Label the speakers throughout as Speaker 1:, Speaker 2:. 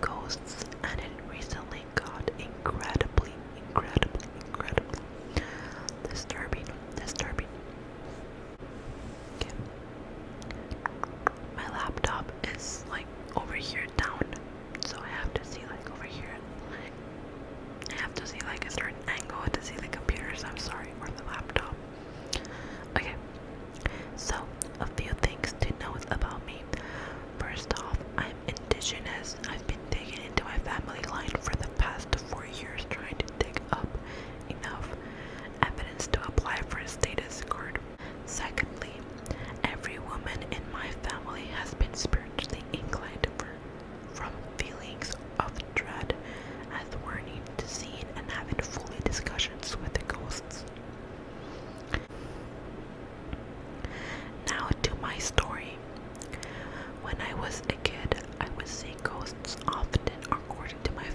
Speaker 1: ghosts, and it recently got incredibly disturbing. Okay. My laptop is like over here down, so I have to see like over here. I have to see like a certain angle to see the computers, I'm sorry, or the laptop. Okay, so a few things to note about me. First off, I'm indigenous. I've been digging into my family line for the past 4 years trying to dig up enough evidence to apply for a status card. Secondly, every woman in my family has been spiritually inclined from feelings of dread as warning to seeing and having fully discussions with the ghosts. Now to my story. When I was a kid, I would see ghosts often. According to my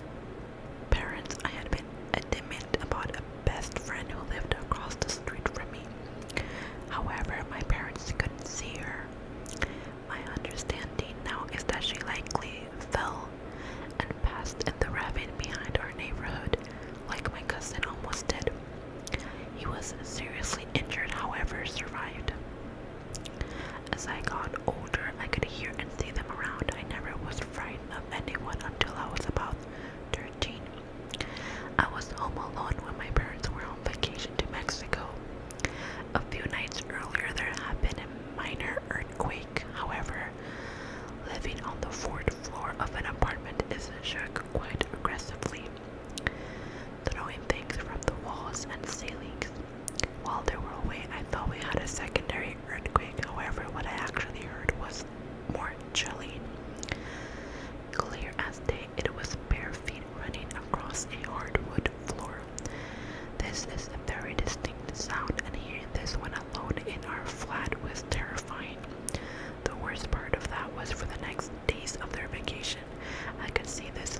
Speaker 1: parents, I had been adamant about a best friend who lived across the street from me. However, my parents couldn't see her. My understanding now is that she likely fell and passed in the ravine behind our neighborhood, like my cousin almost did. He was seriously injured, however, survived. As I got older, I could hear and see them around. I never was frightened of anyone until I was about 13. I was home alone when my parents were on vacation to Mexico. A few nights earlier, there had been a minor earthquake. However, living on the 4th floor of an apartment is shook quite aggressively, throwing things from the walls and ceilings. While they were away, I thought we had a secondary earthquake. However, what I actually heard was more chilling. Clear as day, it was bare feet running across a hardwood floor. This is a very distinct sound, and hearing this when alone in our flat was terrifying. The worst part of that was for the next days of their vacation, I could see these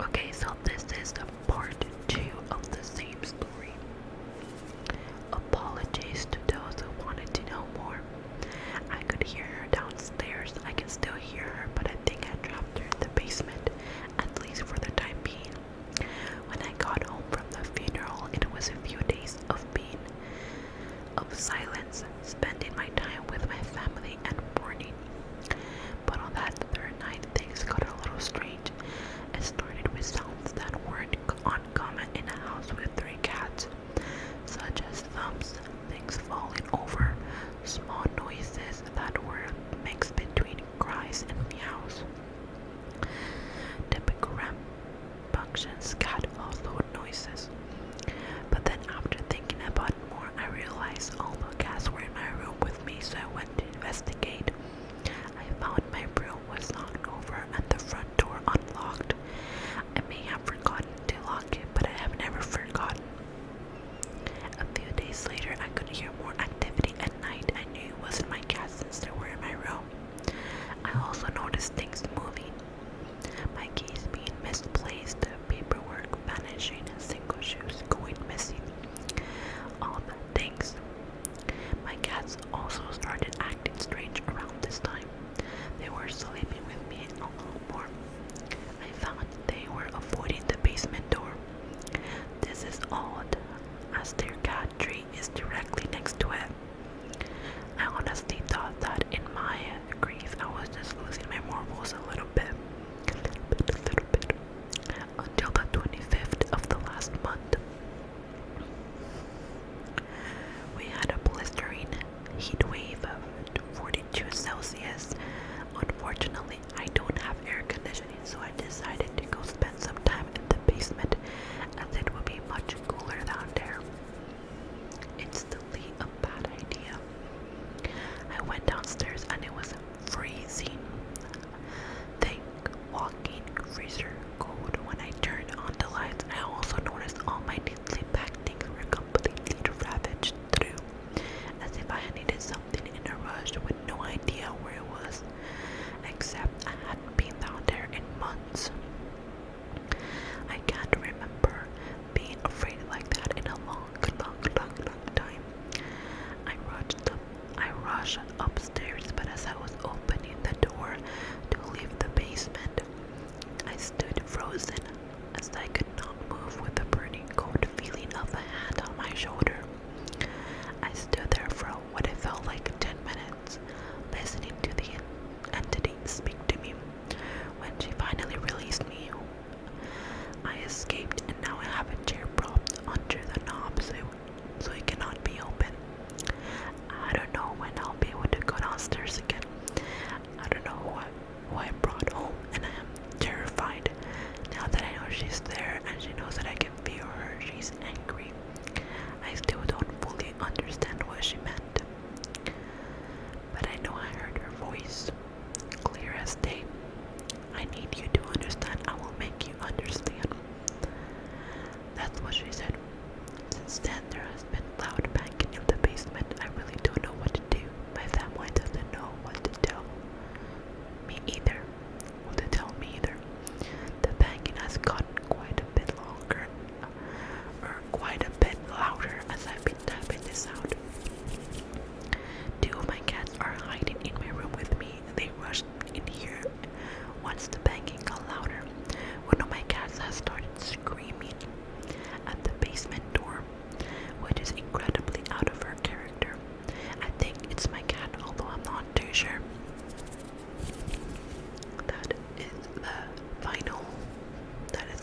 Speaker 1: Okay, so this is the part 2 of the same story. Apologies to those who wanted to know more. I could hear her downstairs. I can still hear her, but I think I trapped her in the basement, at least for the time being. When I got home from the funeral, it was a few days of silence, spending my time with my family and mourning. But on that third night, things got a little strange. It started with sounds that weren't uncommon in a house with 3 cats, such as thumps, things falling over, small noises that were mixed between cries and meows. Typical rambunctious cat household noises. But then after thinking about it more, I realized all the cats were in my room with me, so I went to investigate. I found my broom was knocked over and the front door unlocked. I may have forgotten to lock it, but I have never forgotten. A few days later, I could hear more activity at night. I knew it wasn't my cats since they were in my room. I also noticed things moving. My keys being misplaced, paperwork vanishing, single shoes going missing. All the things. My cats also started acting strange around this time. They were sleeping with me a lot more. I found they were avoiding the basement door. This is odd, as their cat tree is directly next to it. I honestly thought that in my grief I was just losing my marbles a little bit. Until the 25th of the last month. We had a blistering heat wave of 42 Celsius. Unfortunately, I don't have air conditioning, so I decided to go spend some time in the basement as it would be much cooler down there. Instantly a bad idea. I went downstairs and it was freezing. Think walking freezer cold. When I turned on the lights, I also noticed all my neatly packed things were completely ravaged through, as if I had needed something in a rush with no idea where it was, except I hadn't been down there in months. I can't remember being afraid like that in a long time. I rushed upstairs, but as I was opening the door to leave the basement, I stood frozen, as I could not move with the burning cold feeling of a hand on my shoulder. I stood there for what it felt like 10 minutes, listening to the entity speak to me. When she finally released me, I escaped, and now I have a chair propped under the knob so it cannot be open. I don't know when I'll be able to go downstairs again. I don't know who I brought home, and I am terrified. Now that I know she's there and she knows that I can feel her, she's angry. I still don't fully understand what she meant. But I know I heard her voice, clear as day. I need you to understand. I will make you understand. That's what she said. Since then, there has been loud banging in the basement. I really don't know what to do. My family doesn't know what to tell me either. The banging has gotten quite a bit longer, or quite a bit louder as I've been typing this out. 2 of my cats are hiding in my room with me. They rushed in here once the banging got louder. One of my cats has started screaming at the basement door, which is incredibly out of her character. I think it's my cat, although I'm not too sure. That is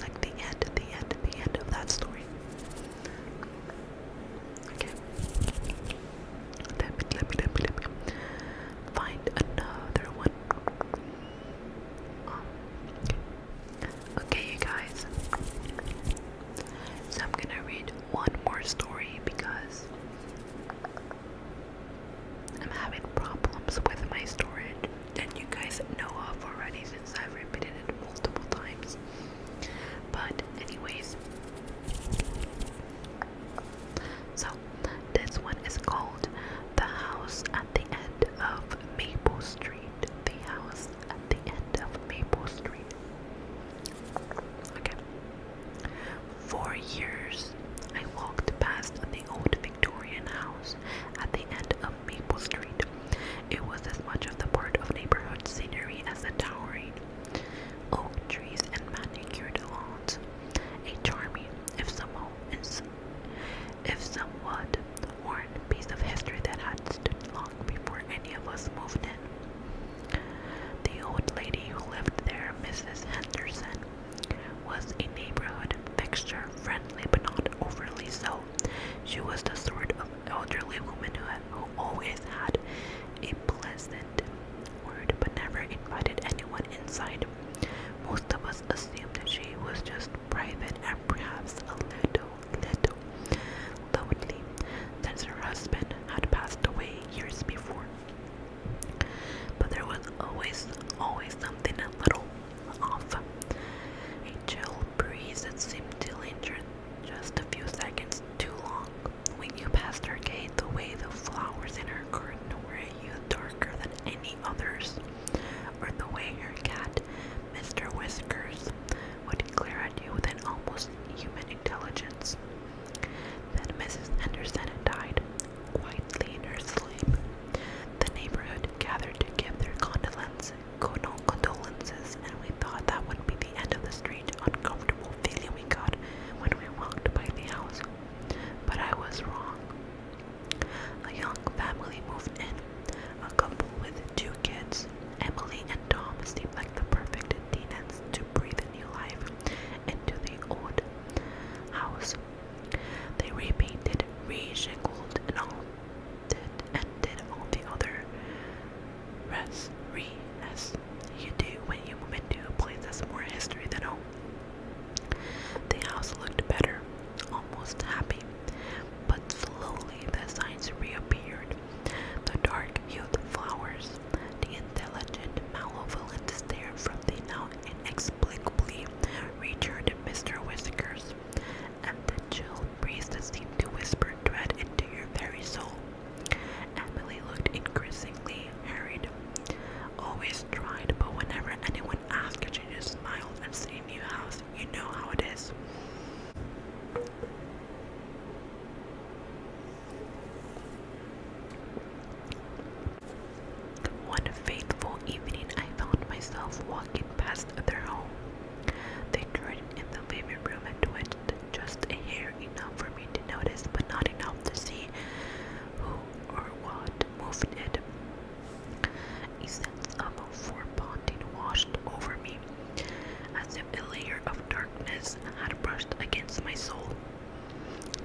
Speaker 1: screams had brushed against my soul.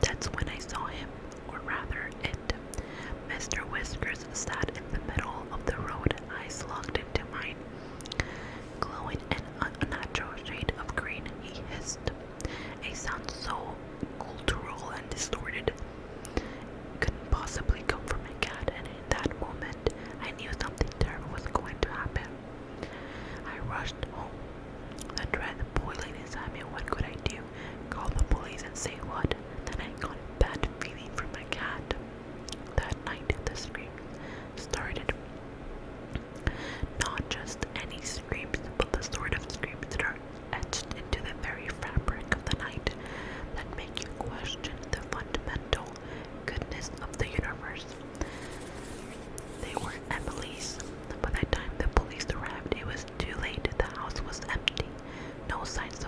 Speaker 1: That's when I saw him, or rather it. Mr. Whiskers sat in the middle of the road, eyes locked into mine. Glowing an unnatural shade of green, he hissed. A sound so guttural and distorted couldn't possibly come from a cat, and in that moment, I knew something terrible was going to happen. I rushed home, the dread boiling inside me. What could I do? Call the police and say what? Then I got a bad feeling for my cat. That night, the screams started. Not just any screams, but the sort of screams that are etched into the very fabric of the night, that make you question the fundamental goodness of the universe. They were Emily's. By the time the police arrived, it was too late. The house was empty. No signs